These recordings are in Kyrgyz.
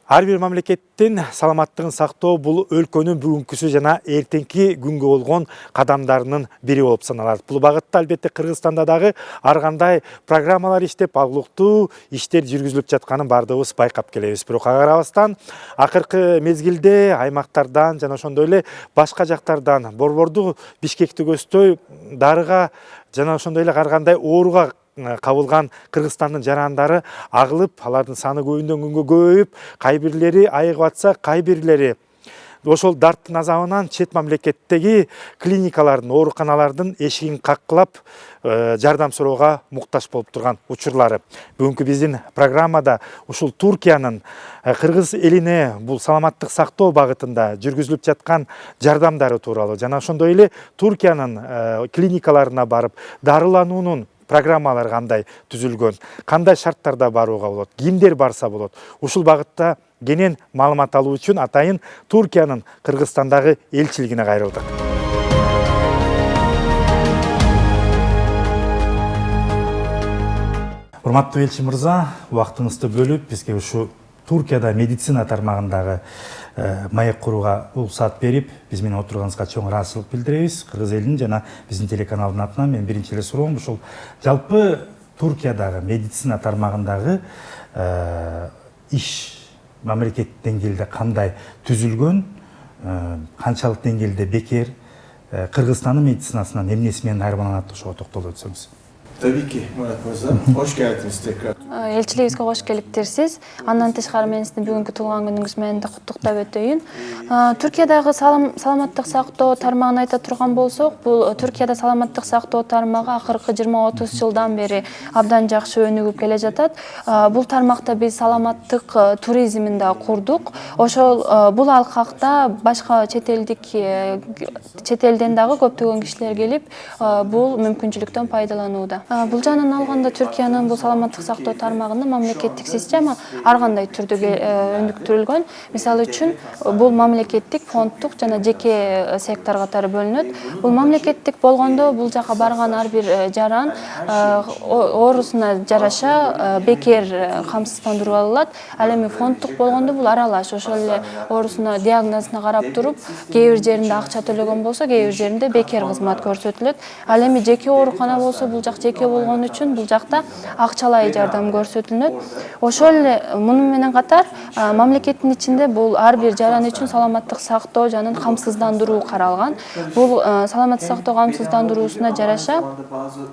Ар бир мамлекеттин саламаттыгын сактоо бул өлкөнүн бүгүнкүсү жана эртеңки күнгө болгон кадамдарынын бири болуп саналат. Бул багытта албетте Кыргызстанда дагы ар кандай программалар иштеп, алгылыктуу иштер жүргүзүлүп жатканын бардыгыбыз байкап келебиз. Бирок ага карабастан акыркы мезгилде аймактардан жана ошондой эле башка жактардан борборду Бишкекти көздөй дарыга жана ошондой эле ар кандай ооруга кабылган Кыргызстандын жарандары агылып, алардын саны күндөн күнгө көбөйүп, кай бирлери айыгып атса, кай бирлери ошол дарттын азабынан чет мамлекеттеги клиникалардын, ооруканалардын эшигин каккылап жардам суроого муктаж болуп турган учурлары. Бүгүнкү биздин программада ушул Туркиянын кыргыз элине бул саламаттык сактоо багытында жүргүзүлүп жаткан жардамдары тууралуу жана ошондой эле Туркиянын клиникаларына барып дарылануунун программалар кандай түзүлгөн, кандай шарттарда барууга болот, кимдер барса болот. Ушул багытта кенен маалымат алуу үчүн атайын Туркиянын Кыргызстандагы элчилигине кайрылдык. Урматтуу элчи мырза, убактыңызды бөлүп бизге ушу Туркияда медицина тармагындагы маек курууга уруксат берип, биз менен отурганыңызга чоң ыраазычылык билдиребиз. Кыргыз элинин жана биздин телеканалдын атынан мен биринчи эле суроом ушул жалпы Туркиядагы медицина тармагындагы иш мамлекет деңгээлде кандай түзүлгөн, канчалык деңгээлде бекер, Кыргызстандын медицинасынан эмнеси менен айырмаланат, ошого токтолуп өтсөңүз. Tabii ki Murat Mirza. Hoş geldiniz tekrar. Элчилигибизге кош келиптирсиз. Андан тышкары мен сиздин бүгүнкү туулган күнүңүз менен да куттуктап өтөйүн. Түркиядагы саламаттык сактоо тармагын айта турган болсок, бул Түркияда саламаттык сактоо тармагы акыркы 20-30 жылдан бери абдан жакшы өнүгүп келе жатат. Бул тармакта биз саламаттык туризмин да курдук. Ошол бул алкакта башка чет элден дагы көптөгөн кишилер келип, бул мүмкүнчүлүктөн пайдаланууда. Бул жанын алганда Түркиянын бул саламаттык сактоо тармагында мамлекеттик система ар кандай түрдө өнүктүрүлгөн. Мисалы үчүн бул мамлекеттик, фонддук жана жеке сектор катары бөлүнөт. Бул мамлекеттик болгондо бул жака барган ар бир жаран оорусуна жараша бекер камсыздандырып алынат. Ал эми фонддук болгондо бул аралаш, ошол эле оорусуна, диагнозуна карап туруп, кээ бир жеринде акча төлөгөн болсо, кээ бир жеринде бекер кызмат көрсөтүлөт. Ал эми жеке оорукана болсо, бул жак жеке болгон үчүн бул жакта акчалай жардам көрсөтүлөт. Ошол эле муну менен катар мамлекеттин ичинде бул ар бир жаран үчүн саламаттык сактоо жанын камсыздандыруу каралган. Бул саламаттык сактоо камсыздандыруусуна жараша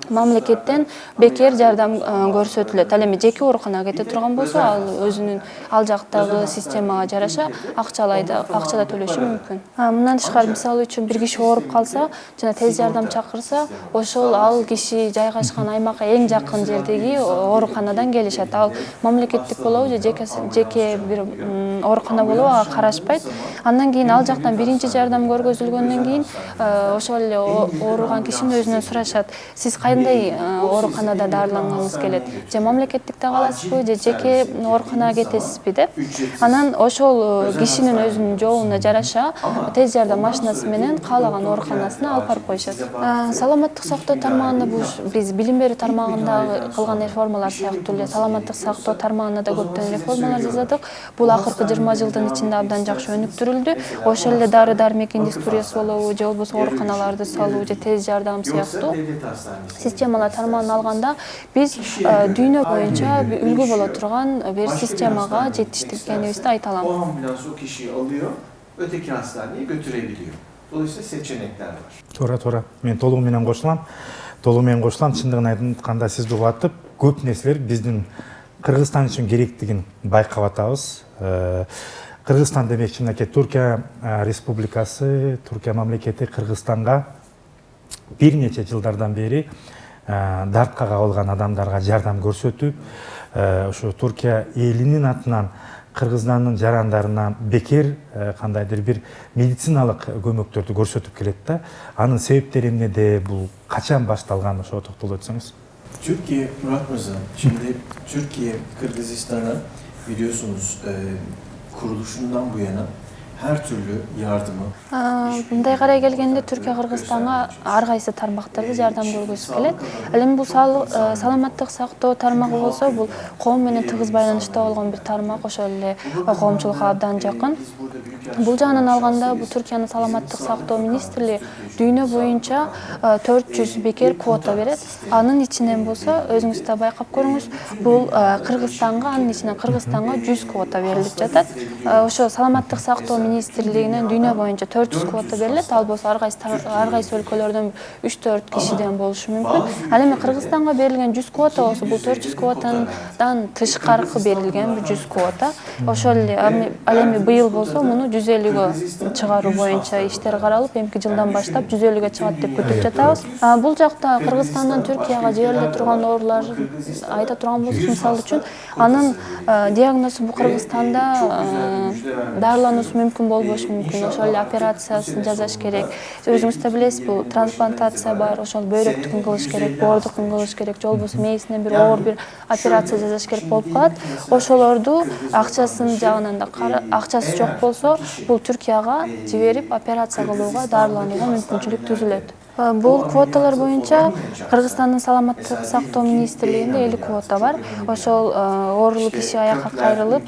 мамлекеттен бекер жардам көрсөтүлөт. Ал эми жеке ооруканага кете турган болсо, ал өзүнүн ал жактагы системага жараша акчада төлөшү мүмкүн. Мындан тышкары мисалы үчүн бир киши ооруп калса жана тез жардам чакырса, ошол ал киши жайгашкан аймакка эң жакын жердеги ооруканадан келишет. Ал мамлекеттик болобу же жеке бир оорукана болобу ага карашпайт. Андан кийин ал жактан биринчи жардам көргөзүлгөндөн кийин ошол эле ооруган кишинин өзүнөн сурашат: сиз кандай ооруканада дарыланганыңыз келет? Же мамлекеттикте каласызбы, же жеке ооруканага кетесизби деп. Анан ошол кишинин өзүнүн жообуна жараша тез жардам машинасы менен каалаган ооруканасына алып барып коюшат. Саламаттык сактоо тармагында биз билим берүү тармагында кылган реформалар сыяктуу эле саламаттык сактоо тармагына да көптөн реформалар жасадык. Бул акыркы 20 жылдын ичинде абдан жакшы өнүктүрүлдү. Ошол эле дары-дармек индустриясы болобу, же болбосо ооруканаларды салуу, же тез жардам сыяктуу системалар тармагын алганда биз дүйнө боюнча үлгү боло турган бир системага жетиштиргенибизди айта алам. O ambulans o kişiyi alıyor, öteki hastaneye götürebiliyor. Dolayısıyla seçenekler var. Туура. Мен толугу менен кошулам. Чындыгын айтканда сизди угатып, көп нерселер биздин Кыргызстан үчүн керектигин байкап атабыз. Кыргызстан демекчи, мынакей Туркия республикасы, Туркия мамлекети Кыргызстанга бир нече жылдардан бери дартка кабылган адамдарга жардам көрсөтүп, ошо Туркия элинин атынан Кыргызстандын жарандарына бекер кандайдыр бир медициналык көмөктөрдү көрсөтүп келет да. Анын себептери эмнеде, бул качан башталган, ошого токтолуп өтсөңүз. Türkiye, Murat Mirza, şimdi Türkiye, Kırgızistan'a biliyorsunuz kuruluşundan bu yana her türlü yardımı Мындай карай келгенде Түркия Кыргызстанга ар кайсы тармактарда жардам көргөзүп келет. Ал эми бул саламаттык сактоо тармагы болсо, бул коом менен тыгыз байланышта болгон бир тармак, ошол эле коомчулукка абдан жакын. Бул жагынан алганда, бул Түркиянын саламаттык сактоо министрлиги дүйнө боюнча 400 бекер квота берет. Анын ичинен болсо, өзүңүз да байкап көрүңүз, бул Кыргызстанга, анын ичинен Кыргызстанга 100 квота берилип жатат. Ошо саламаттык сактоо министрлигинен дүйнө боюнча 400 квота берилет. Ал болсо ар кайсы өлкөлөрдөн 3-4 кишиден болушу мүмкүн. Ал эми Кыргызстанга берилген 100 квота болсо, бул 400 квотадан тышкаркы берилген 100 квота. Ошол эле ал эми быйыл болсо, муну 150гө чыгаруу боюнча иштер каралып, эмки жылдан баштап 150гө чыгат деп күтүп жатабыз. Бул жакта Кыргызстандан Түркияга жибериле турган оорулар айта турган болсок, мисалы үчүн, анын диагнозу бул Кыргызстанда дарылануусу мүмкүн болбошу мүмкүн. Ошол эле операциясын жасаш керек. Өзүңүз да билесиз, бул трансплантация бар, ошол бөйрөктүкүн кылыш керек, боордукун кылыш керек, же болбосо мээсинен бир оор бир операция жасаш керек болуп калат. Ошолорду акчасын жагынан да акчасы жок болсо, бул Түркияга жиберип операция кылууга, дарыланууга мүмкүнчүлүк түзүлөт. Бул квоталар боюнча Кыргызстандын саламаттык сактоо министрлигинде 50 квота бар. Ошол оорулуу киши аякка кайрылып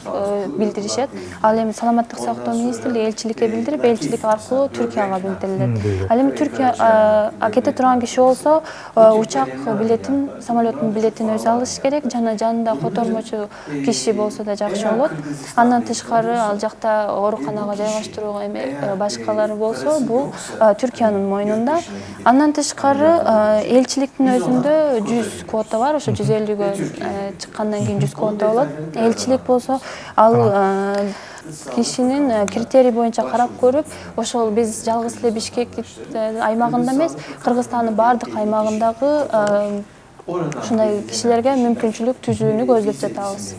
билдиришет. Ал эми саламаттык сактоо министрлиги элчиликке билдирип, элчилик аркылуу Түркияга билдирилет. Ал эми Түркия кете турган киши болсо, учак билетин, самолеттун билетин өзү алыш керек, жана жанында котормочу киши болсо да жакшы болот. Андан тышкары ал жакта ооруканага жайгаштырууга эме башкалары болсо, бул Түркиянын мойнунда. Андан тышкары элчиликтин өзүндө 100 квота бар, ошо 150гө чыккандан кийин 100 квота болот. Элчилик болсо, ал кишинин критерий боюнча карап көрүп, ошол биз жалгыз эле Бишкек аймагында эмес, Кыргызстандын бардык аймагындагы ушундай кишилерге мүмкүнчүлүк түзүүнү көздөп жатабыз.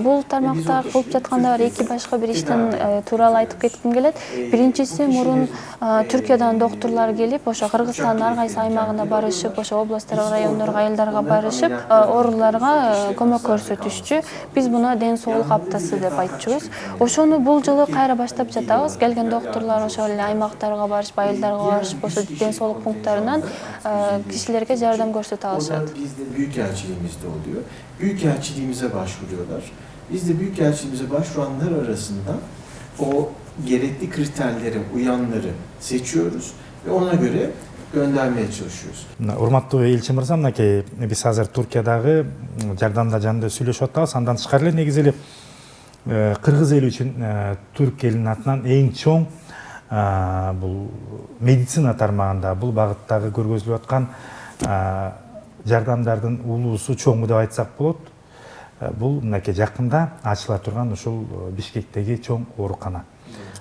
Бул тармакта кылып жатканда бар эки башка бир иштин тууралуу айтып кетким келет. Биринчиси, мурун Түркиядан доктурлар келип, ошо Кыргызстандын ар кайсы аймагына барышып, ошо областтарга, райондорго, айылдарга барышып, ооруларга көмөк көрсөтүшчү. Биз буну ден соолук аптасы деп айтчубуз. Ошону бул жылы кайра баштап жатабыз. Келген доктурлар ошол эле аймактарга барышып, айылдарга барышып, ошо ден соолук пункттарынан кишилерге жардам көрсөтө алышат. Bizde büyükelçiliğimizde oluyor. Büyükelçiliğimize başvuruyorlar. Biz de büyükelçiliğimize başvuranlar arasında o gerekli kriterlere uyanları seçiyoruz ve ona göre göndermeye çalışıyoruz. Урматтуу элчи мырза, мынакей биз азыр Туркиядагы жардамда жөнүндө сүйлөшүп атабыз. Андан тышкары эле негизи эле кыргыз эли үчүн түрк элинин атынан эң чоң бул медицина тармагында бул багыттагы көргөзүлүп аткан жардамдардын улуусу чоңу деп айтсак болот. Бул мынакей жакында ачыла турган ушул Бишкектеги чоң оорукана.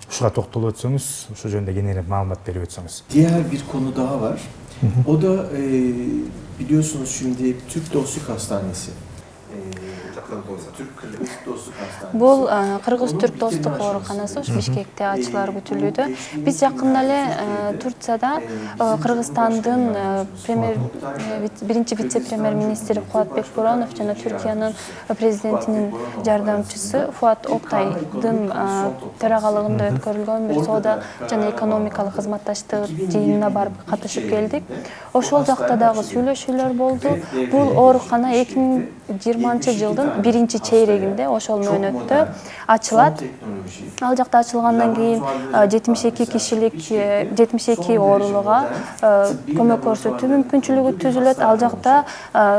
Ушуга токтолуп өтсөңүз, ошол жөнүндө кененирээк маалымат берип өтсөңүз. Diğer bir konu daha var. O da biliyorsunuz şimdi Türk Dostluk Hastanesi. Türk-Kırgız Dostluk Hastanesi. Бул Кыргыз-Түрк достук ооруканасы Бишкекте ачылары күтүлүүдө. Биз жакында эле Турцияда Кыргызстандын биринчи вице-премьер-министри Кубатбек Буронов жана Түркиянын президентинин жардамчысы Фуат Октайдын төрагалыгында өткөрүлгөн бир соода жана экономикалык кызматташтык жыйынына барып катышып келдик. Ошол жакта дагы сүйлөшүүлөр болду. Бул оорукана 2020-жылдын биринчи чейрегинде ошол мөөнөттө ачылат. Ал жакта ачылгандан кийин 72 оорулуга көмөк көрсөтүү мүмкүнчүлүгү түзүлөт. Ал жакта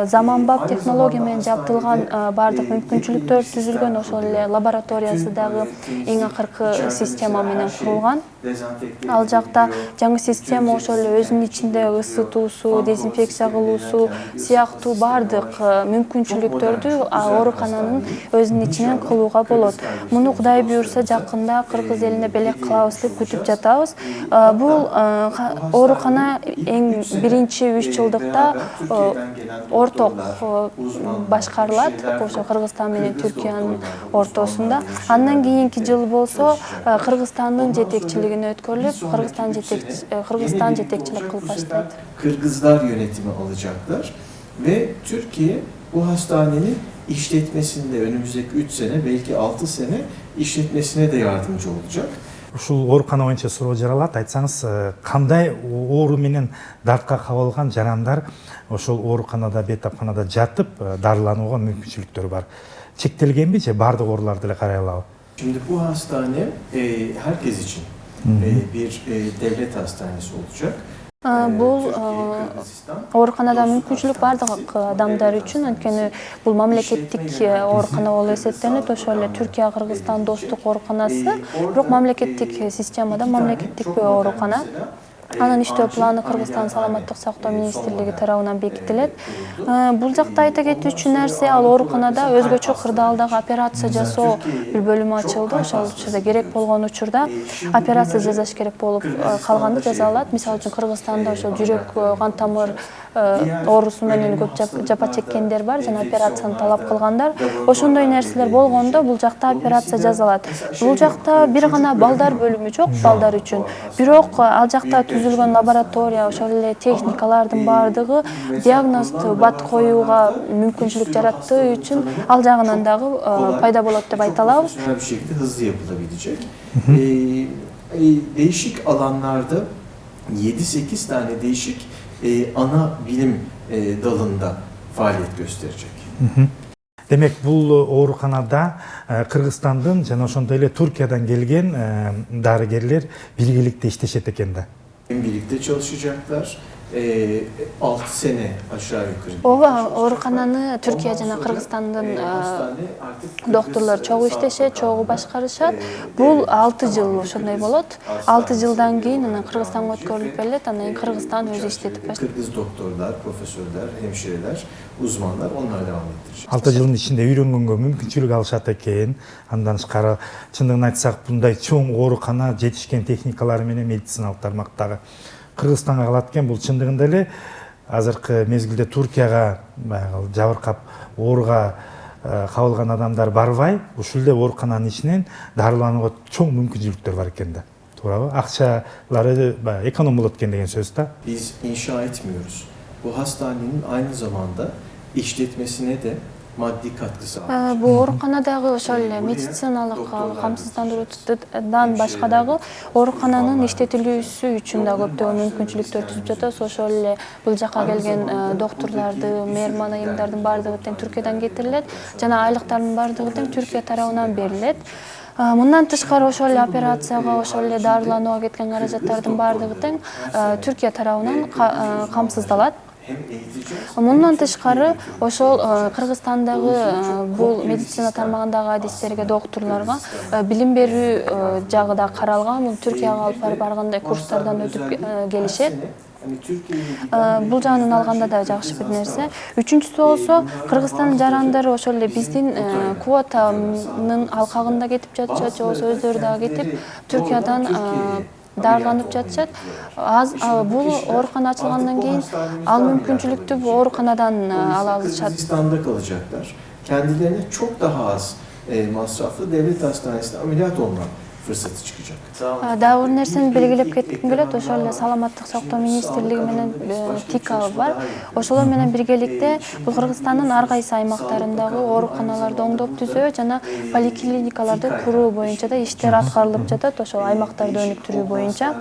заманбап технология менен жабдылган бардык мүмкүнчүлүктөр түзүлгөн. Ошол эле лабораториясы дагы эң акыркы система менен курулган. Ал жакта жаңы система ошол эле өзүнүн ичинде ысытуусу, дезинфекция кылуусу сыяктуу бардык мүмкүнчүлүктөрдү оорукананын өзүнүн ичинен кылууга болот. Муну Кудай буйрса жакында кыргыз элине белек кылабыз деп күтүп жатабыз. Бул оорукана эң биринчи 3 жылдыкта орток башкарылат, ошо Кыргызстан менен Түркиянын ортосунда. Андан кийинки жыл болсо Кыргызстандын жетекчилигине өткөрүлүп, Кыргызстан жетекчилик кылып баштайт. Kırgızlar yönetimi alacaklar ve Türkiye bu hastanenin işletmesinde önümüzdeki 3 sene belki 6 sene işletmesine de yardımcı olacak. ушул оорукана боюнча суроо жаралат. Айтсаңыз, кандай оору менен дартка кабылган жарандар ошол ооруканада, бейтапканада жатып дарыланууга мүмкүнчүлүктөр бар? Чектелгенби же бардык ооруларды деле карай алабы? Şimdi bu hastane herkes için bir devlet hastanesi olacak. Бул ооруканада мүмкүнчүлүк бардык адамдар үчүн, анткени бул мамлекеттик оорукана болуп эсептелет. Ошол эле Түркия Кыргызстан достук ооруканасы, бирок мамлекеттик системада мамлекеттик оорукана. Анын иштөө планы Кыргызстан саламаттык сактоо министрлиги тарабынан бекитилет. Бул жакта айта кетүү үчүн нерсе, ал ооруканада өзгөчө кырдаалдагы операция жасоо бир бөлүмү ачылды. Ошол учурда керек болгон учурда операция жасаш керек болуп калганды жаза алат. Мисалы үчүн Кыргызстанда ошол жүрөк, кан тамыр оорусу менен көп жапа чеккендер бар жана операцияны талап кылгандар. Ошондой нерселер болгондо бул жакта операция жасалат. Бул жакта бир гана балдар бөлүмү жок балдар үчүн. Бирок ал жакта түзүлгөн лаборатория, ошол эле техникалардын бардыгы диагнозду бат коюуга мүмкүнчүлүк жараттыğı үчүн ал жагынан дагы пайда болот деп айта алабыз. Bir şekilde hızlı yapılabilecek. Değişik alanlarda 7-8 tane değişik ana bilim dalında faaliyet gösterecek. Демек, бул ооруканада Кыргызстандын жана ошондой эле Түркиядан келген дарыгерлер биргеликте иштешет экен да. Birlikte çalışacaklar. 6 sene aşağı yukarı. Ооба, оорукананы Түркия жана Кыргызстандын докторлор чогуу иштешет, чогуу башкарышат. Бул 6 жыл ошондой болот. 6 жылдан кийин анан Кыргызстанга өткөрүлүп берилет, анан Кыргызстан өзү иштетип баштайт. Kırgız doktorlar, profesörler, hemşireler, uzmanlar onlar devam ettirecek. 6 жылдын ичинде үйрөнгөнгө мүмкүнчүлүк алышат экен. Андан тышкары, чындыгын айтсак, мындай чоң оорукана, жетишкен техникалары менен медициналык тармактагы Кыргызстанга калат экен. Бул чындыгында эле азыркы мезгилде Туркияга жабыркап ооруга кабылган адамдар барбай, ушул эле оорукананын ичинен дарыланууга чоң мүмкүнчүлүктөр бар экен да. Туурабы? Акчалары эконом болот экен деген сөз да. Biz inşa etmiyoruz. Bu hastanenin aynı zamanda işletmesine de maddi katkısı var. Бул ооруканадагы ошол эле медициналык камсыздандыруудан башка дагы оорукананын иштетилүүсү үчүн да көптөгөн мүмкүнчүлүктөр түзүп жатабыз. Ошол эле бул жака келген докторлорду, мейман айымдардын бардыгы тең Түркиядан кетирилет жана айлыктардын бардыгы тең Түркия тарабынан берилет. Мындан тышкары ошол эле операцияга, ошол эле дарыланууга кеткен каражаттардын бардыгы тең Түркия тарабынан камсыздалат. Мындан тышкары ошол Кыргызстандагы бул медицина тармагындагы адистерге, докторлорго билим берүү жагы да каралган. Бул Түркияга алып баргандай курстардан өтүп келишет. Бул жагынан алганда да жакшы бир нерсе. Үчүнчүсү болсо, Кыргызстандын жарандары ошол эле биздин квотанын алкагында кетип жатышат, же болбосо өздөрү дагы кетип Түркиядан дарыланып жатышат. Бул оорукана ачылгандан кийин ал мүмкүнчүлүктү ооруканадан ала алышат. Kırgızistan'da kalacaklar. Kendilerine çok daha az masraflı devlet hastanesinde ameliyat olma fırsatı çıkacak. Дагы бир нерсени белгилеп кетким келет. Ошол эле саламаттык сактоо министрлиги менен ТИКА бар. Ошолор менен биргеликте бул Кыргызстандын ар кайсы аймактарындагы ооруканаларды оңдоп түзөө жана поликлиникаларды куруу боюнча да иштер аткарылып жатат. Ошол аймактарды өнүктүрүү боюнча.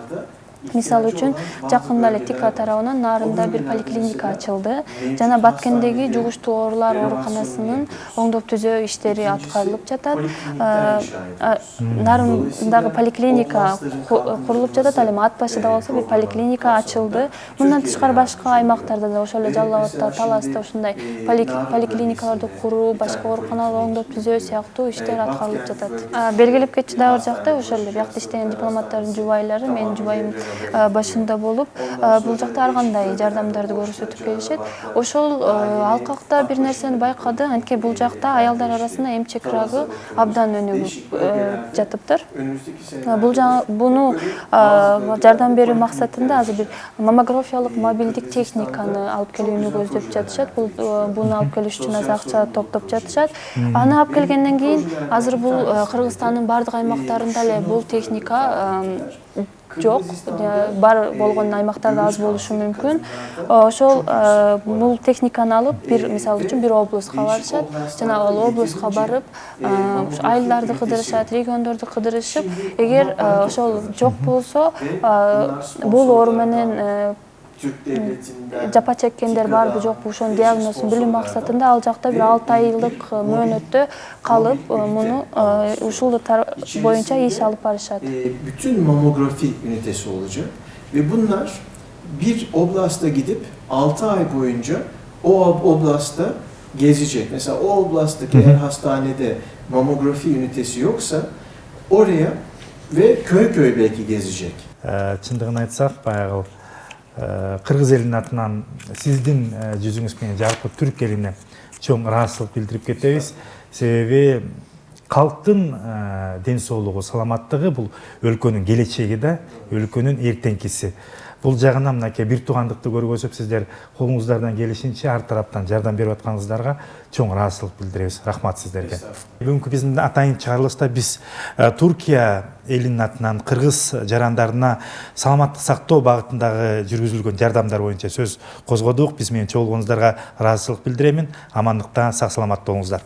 Мисалы үчүн жакында эле ТИКА тарабынан Нарында бир поликлиника ачылды жана Баткендеги жугуштуу оорулар ооруканасынын оңдоп түзөө иштери аткарылып жатат. Нарындагы поликлиника курулуп жатат, ал эми ат башыда болсо бир поликлиника ачылды. Мындан тышкары башка аймактарда да ошол эле Жалал Абадта, Таласта ушундай поликлиникаларды куруу, башка ооруканаларды оңдоп түзөө сыяктуу иштер аткарылып жатат. Белгилеп кетчү дагы бир жакта ошол эле биякта иштеген дипломаттардын жубайлары, менин жубайым башында болуп, бул жакта ар кандай жардамдарды көрсөтүп келишет. Ошол алкакта бир нерсени байкады, анткени бул жакта аялдар арасында эмчек рагы абдан өнүгүп жатыптыр. Буну жардам берүү максатында азыр бир маммографиялык мобилдик техниканы алып келүүнү көздөп жатышат. Буну алып келиш үчүн аз акча топтоп жатышат. Аны алып келгенден кийин азыр бул Кыргызстандын бардык аймактарында эле бул техника жок, бар болгон аймактарда аз болушу мүмкүн. Ошол бул техниканы алып бир мисалы үчүн бир областка барышат, жана ал областка барып айылдарды кыдырышат, региондорду кыдырышып, эгер ошол жок болсо бул оору менен жапа чеккендер барбы жокпу ошонун диагнозун билүү максатында ал жакта бир 6 айлык мөөнөттө калып муну ушул боюнча иш алып барышат. Bütün mamografi ünitesi olacak ve bunlar bir oblasta gidip 6 ay boyunca o oblasta gezecek. Mesela o oblastaki eğer hastanede mamografi ünitesi yoksa oraya ve köy köy belki gezecek. Чындыгын айтсак, баягы Кыргыз элинин атынан сиздин жүзүңүз менен жалпы түрк элине чоң ыраазычылык билдирип кетебиз. Себеби калктын ден соолугу, саламаттыгы бул өлкөнүн келечеги да, өлкөнүн эртеңкиси. Бул жагынан мынакей бир туугандыкты көргөзүп, сиздер колуңуздардан келишинче ар тараптан жардам берип атканыңыздарга чоң ыраазычылык билдиребиз. Рахмат сиздерге. Бүгүнкү биздин атайын чыгарылышта биз Туркия элинин атынан кыргыз жарандарына саламаттык сактоо багытындагы жүргүзүлгөн жардамдар боюнча сөз козгодук. Биз менен чогулгонуңуздарга ыраазычылык билдиремин. Амандыкта, сак саламат болуңуздар.